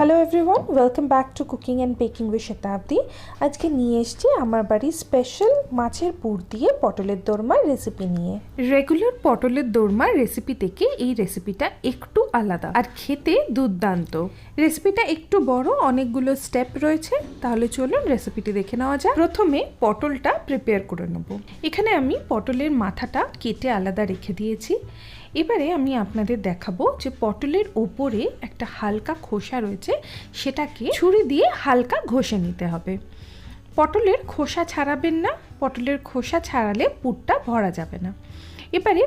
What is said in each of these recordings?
Hello everyone, welcome back to cooking and baking with শতাব্দী। আজকে নিয়ে এসেছি আমার বাড়ির স্পেশাল মাছের পুর দিয়ে পটলের দোরমার রেসিপি নিয়ে। রেগুলার পটলের দোরমার রেসিপি থেকে এই রেসিপিটা একটু আলাদা আর খেতে দুর্দান্ত। রেসিপিটা একটু বড়, অনেকগুলো স্টেপ রয়েছে, তাহলে চলুন রেসিপিটি দেখে নেওয়া যাক। প্রথমে পটলটা প্রিপেয়ার করে নেব। এখানে আমি পটলের মাথাটা কেটে আলাদা রেখে দিয়েছি। এবারে আমি আপনাদের দেখাবো যে পটলের ওপরে একটা হালকা খোসা রয়েছে, সেটাকে ছুরি দিয়ে হালকা ঘষে নিতে হবে। পটলের খোসা ছাড়াবেন না, পটলের খোসা ছাড়ালে পুরটা ভরা যাবে না। এবারে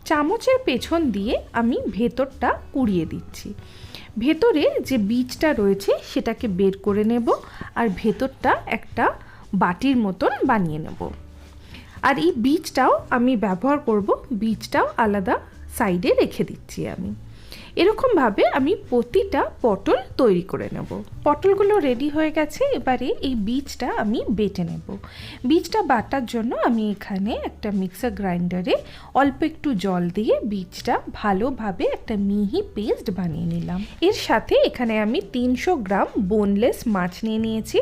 চামচের পেছন দিয়ে আমি ভেতরটা কুড়িয়ে দিচ্ছি। ভেতরে যে বীজটা রয়েছে সেটাকে বের করে নেব আর ভেতরটা একটা বাটির মতন বানিয়ে নেব। আর এই বীজটাও আমি ব্যবহার করব, বীজটাও আলাদা সাইডে রেখে দিচ্ছি আমি। এরকমভাবে আমি প্রতিটা পটল তৈরি করে নেব। পটলগুলো রেডি হয়ে গেছে, এবারে এই বীজটা আমি বেটে নেব। বীজটা বাটার জন্য আমি এখানে একটা মিক্সার গ্রাইন্ডারে অল্প একটু জল দিয়ে বীজটা ভালোভাবে একটা মিহি পেস্ট বানিয়ে নিলাম। এর সাথে এখানে আমি 300 গ্রাম বোনলেস মাছ নিয়ে নিয়েছি।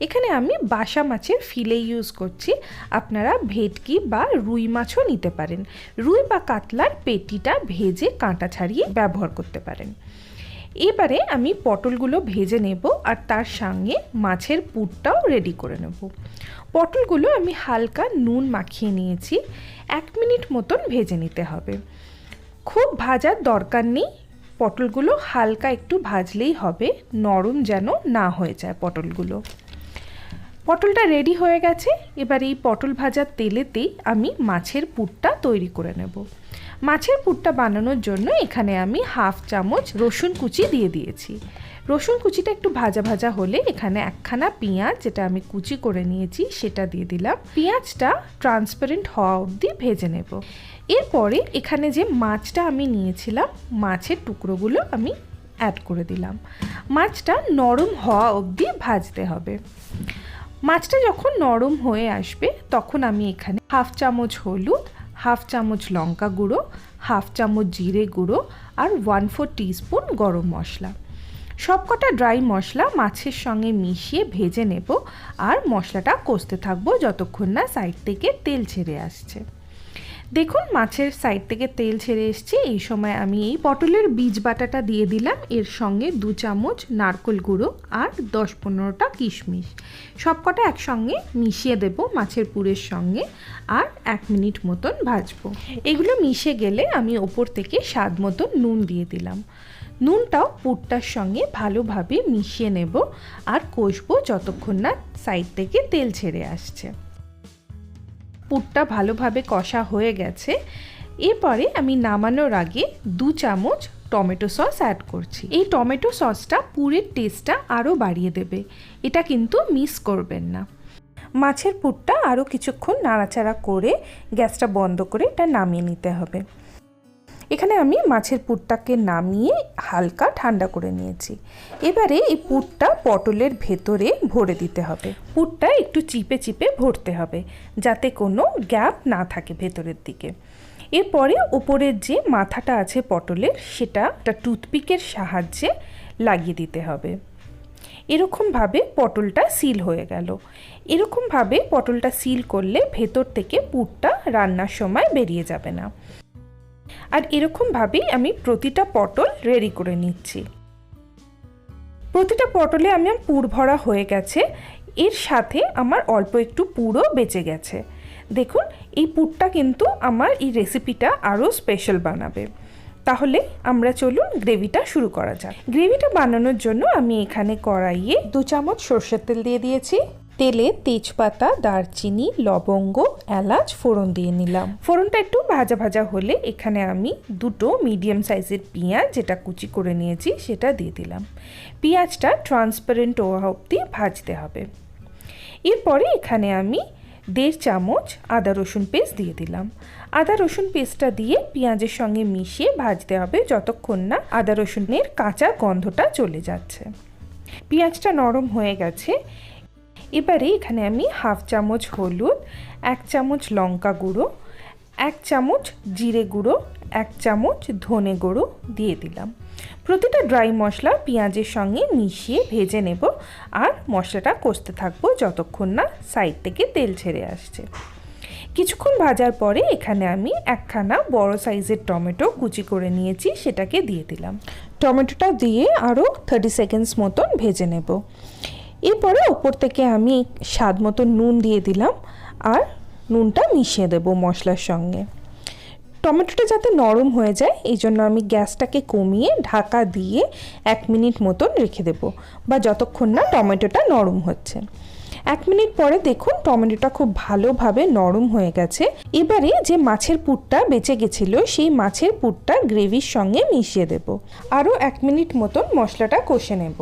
এখানে আমি বাসা মাছের ফিলে ইউজ করছি, আপনারা ভেটকি বা রুই মাছও নিতে পারেন। রুই বা কাতলার পেটিটা ভেজে কাঁটা ছাড়িয়ে ব্যবহার করতে পারেন। এবারে আমি পটলগুলো ভেজে নেব আর তার সঙ্গে মাছের পুরটাও রেডি করে নেব। পটলগুলো আমি হালকা নুন মাখিয়ে নিয়েছি, 1 মিনিট মতন ভেজে নিতে হবে। খুব ভাজার দরকার নেই, পটলগুলো হালকা একটু ভাজলেই হবে, নরম যেন না হয়ে যায় পটলগুলো। পটলটা রেডি হয়ে গেছে, এবার এই পটল ভাজার তেলেতেই আমি মাছের পুরটা তৈরি করে নেব। মাছের পুরটা বানানোর জন্য এখানে আমি 1/2 চামচ রসুন কুচি দিয়ে দিয়েছি। রসুন কুচিটা একটু ভাজা ভাজা হলে এখানে একখানা পেঁয়াজ, যেটা আমি কুচি করে নিয়েছি, সেটা দিয়ে দিলাম। পেঁয়াজটা ট্রান্সপারেন্ট হওয়া অবধি ভেজে নেব। এরপরে এখানে যে মাছটা আমি নিয়েছিলাম, মাছের টুকরোগুলো আমি অ্যাড করে দিলাম। মাছটা নরম হওয়া অবধি ভাজতে হবে। মাছটা যখন নরম হয়ে আসবে তখন আমি এখানে 1/2 চামচ হলুদ, 1/2 চামচ লঙ্কা গুঁড়ো, 1/2 চামচ জিরে গুঁড়ো আর 1/4 টিস্পুন গরম মশলা, সবকটা ড্রাই মশলা মাছের সঙ্গে মিশিয়ে ভেজে নেব আর মশলাটা কষতে থাকবো যতক্ষণ না সাইড থেকে তেল ছেড়ে আসছে। দেখুন মাছের সাইড থেকে তেল ছেড়ে এসছে। এই সময় আমি এই পটলের বীজ বাটাটা দিয়ে দিলাম, এর সঙ্গে 2 চামচ নারকেল গুঁড়ো আর 10-15টা কিশমিশ, সবকটা একসঙ্গে মিশিয়ে দেব মাছের পুরের সঙ্গে আর 1 মিনিট মতন ভাজবো। এগুলো মিশে গেলে আমি ওপর থেকে স্বাদ মতন নুন দিয়ে দিলাম। নুনটাও পুরটার সঙ্গে ভালোভাবে মিশিয়ে নেব আর কষবো যতক্ষণ না সাইড থেকে তেল ছেড়ে আসছে। পুরটা ভালোভাবে কষা হয়ে গেছে। এরপরে আমি নামানোর আগে 2 চামচ টমেটো সস অ্যাড করছি। এই টমেটো সসটা পুরের টেস্টটা আরও বাড়িয়ে দেবে, এটা কিন্তু মিস করবেন না। মাছের পুরটা আরও কিছুক্ষণ নাড়াচাড়া করে গ্যাসটা বন্ধ করে এটা নামিয়ে নিতে হবে। এখানে আমি মাছের পুরটাকে নামিয়ে হালকা ঠান্ডা করে নিয়েছি। এবারে এই পুরটা পটলের ভেতরে ভরে দিতে হবে। পুরটা একটু চিপে চিপে ভরতে হবে যাতে কোনো গ্যাপ না থাকে ভেতরের দিকে। এরপরে উপরের যে মাথাটা আছে পটলের, সেটা একটা টুথপিকের সাহায্যে লাগিয়ে দিতে হবে। এরকমভাবে পটলটা সিল হয়ে গেল। এরকমভাবে পটলটা সিল করলে ভেতর থেকে পুরটা রান্নার সময় বেরিয়ে যাবে না। আর এরকমভাবেই আমি প্রতিটা পটল রেডি করে নিচ্ছি। প্রতিটা পটলে আমার পুর ভরা হয়ে গেছে, এর সাথে আমার অল্প একটু পুরও বেঁচে গেছে। দেখুন এই পুরটা কিন্তু আমার এই রেসিপিটা আরও স্পেশাল বানাবে। তাহলে আমরা চলুন গ্রেভিটা শুরু করা যাক। গ্রেভিটা বানানোর জন্য আমি এখানে কড়াইয়ে 2 চামচ সরষের তেল দিয়ে দিয়েছি। তেলে তেজপাতা, দারচিনি, লবঙ্গ, এলাচ ফোড়ন দিয়ে নিলাম। ফোড়নটা একটু ভাজা ভাজা হলে এখানে আমি 2টো মিডিয়াম সাইজের পেঁয়াজ, যেটা কুচি করে নিয়েছি, সেটা দিয়ে দিলাম। পেঁয়াজটা ট্রান্সপারেন্ট হওয়া অবধি ভাজতে হবে। এরপরে এখানে আমি 1.5 চামচ আদা রসুন পেস্ট দিয়ে দিলাম। আদা রসুন পেস্টটা দিয়ে পেঁয়াজের সঙ্গে মিশিয়ে ভাজতে হবে যতক্ষণ না আদা রসুনের কাঁচা গন্ধটা চলে যাচ্ছে। পেঁয়াজটা নরম হয়ে গেছে। এবারে এখানে আমি 1/2 চামচ হলুদ, 1 চামচ লঙ্কা গুঁড়ো, 1 চামচ জিরে গুঁড়ো, 1 চামচ ধনে গুঁড়ো দিয়ে দিলাম। প্রতিটা ড্রাই মশলা পেঁয়াজের সঙ্গে মিশিয়ে ভেজে নেব আর মশলাটা কষতে থাকবো যতক্ষণ না সাইড থেকে তেল ছেড়ে আসছে। কিছুক্ষণ ভাজার পরে এখানে আমি একখানা বড় সাইজের টমেটো কুচি করে নিয়েছি, সেটাকে দিয়ে দিলাম। টমেটোটা দিয়ে আরও 30 সেকেন্ডস মতন ভেজে নেব। এরপরে ওপর থেকে আমি স্বাদ মতো নুন দিয়ে দিলাম আর নুনটা মিশিয়ে দেব মশলার সঙ্গে। টমেটোটা যাতে নরম হয়ে যায় এই জন্য আমি গ্যাসটাকে কমিয়ে ঢাকা দিয়ে 1 মিনিট মতন রেখে দেব, বা যতক্ষণ না টমেটোটা নরম হচ্ছে। 1 মিনিট পরে দেখুন টমেটোটা খুব ভালোভাবে নরম হয়ে গেছে। এবারে যে মাছের পুরটা বেঁচে গেছিলো সেই মাছের পুরটা গ্রেভির সঙ্গে মিশিয়ে দেব। আরও 1 মিনিট মতন মশলাটা কষে নেব।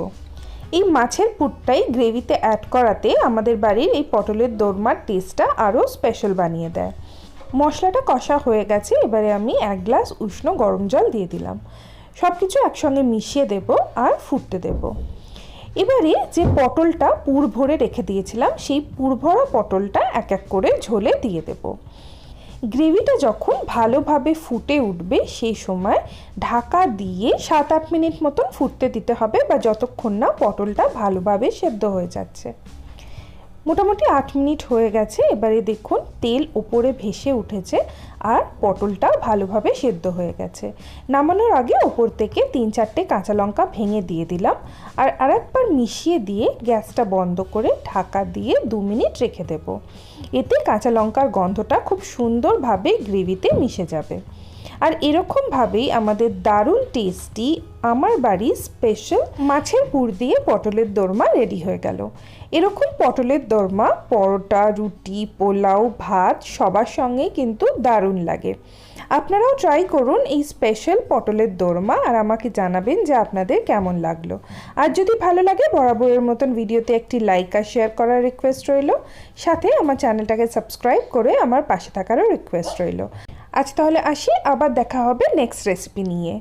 এই মাছের পুরটাই গ্রেভিতে অ্যাড করাতে আমাদের বাড়ির এই পটলের দোরমার টেস্টটা আরও স্পেশাল বানিয়ে দেয়। মশলাটা কষা হয়ে গেছে, এবারে আমি 1 গ্লাস উষ্ণ গরম জল দিয়ে দিলাম। সব কিছু একসঙ্গে মিশিয়ে দেব আর ফুটতে দেব। এবারে যে পটলটা পুর ভরে রেখে দিয়েছিলাম সেই পুর ভরা পটলটা এক এক করে ঝোলে দিয়ে দেব। গ্রেভিটা যখন ভালোভাবে ফুটে উঠবে সেই সময় ঢাকা দিয়ে 7-8 মিনিট মতন ফুটতে দিতে হবে, বা যতক্ষণ না পটলটা ভালোভাবে সেদ্ধ হয়ে যাচ্ছে। মোটামুটি 8 মিনিট হয়ে গেছে। এবারে দেখুন তেল ওপরে ভেসে উঠেছে আর পটলটা ভালোভাবে সেদ্ধ হয়ে গেছে। নামানোর আগে ওপর থেকে 3-4টে কাঁচা লঙ্কা ভেঙে দিয়ে দিলাম আর আরেকবার মিশিয়ে দিয়ে গ্যাসটা বন্ধ করে ঢাকা দিয়ে 2 মিনিট রেখে দেব। এতে কাঁচা লঙ্কার গন্ধটা খুব সুন্দরভাবে গ্রেভিতে মিশে যাবে। আর এরকমভাবেই আমাদের দারুণ টেস্টি আমার বাড়ির স্পেশাল মাছের পুর দিয়ে পটলের দোরমা রেডি হয়ে গেল। এরকম পটলের দোরমা পরোটা, রুটি, পোলাও, ভাত সবার সঙ্গে কিন্তু দারুণ লাগে। আপনারাও ট্রাই করুন এই স্পেশাল পটলের দোরমা আর আমাকে জানাবেন যে আপনাদের কেমন লাগলো। আর যদি ভালো লাগে বরাবরের মতন ভিডিওতে একটি লাইক আর শেয়ার করার রিকোয়েস্ট রইল, সাথে আমার চ্যানেলটাকে সাবস্ক্রাইব করে আমার পাশে থাকারও রিকোয়েস্ট রইল। আজ তাহলে আসি, আবার দেখা হবে নেক্সট রেসিপি নিয়ে।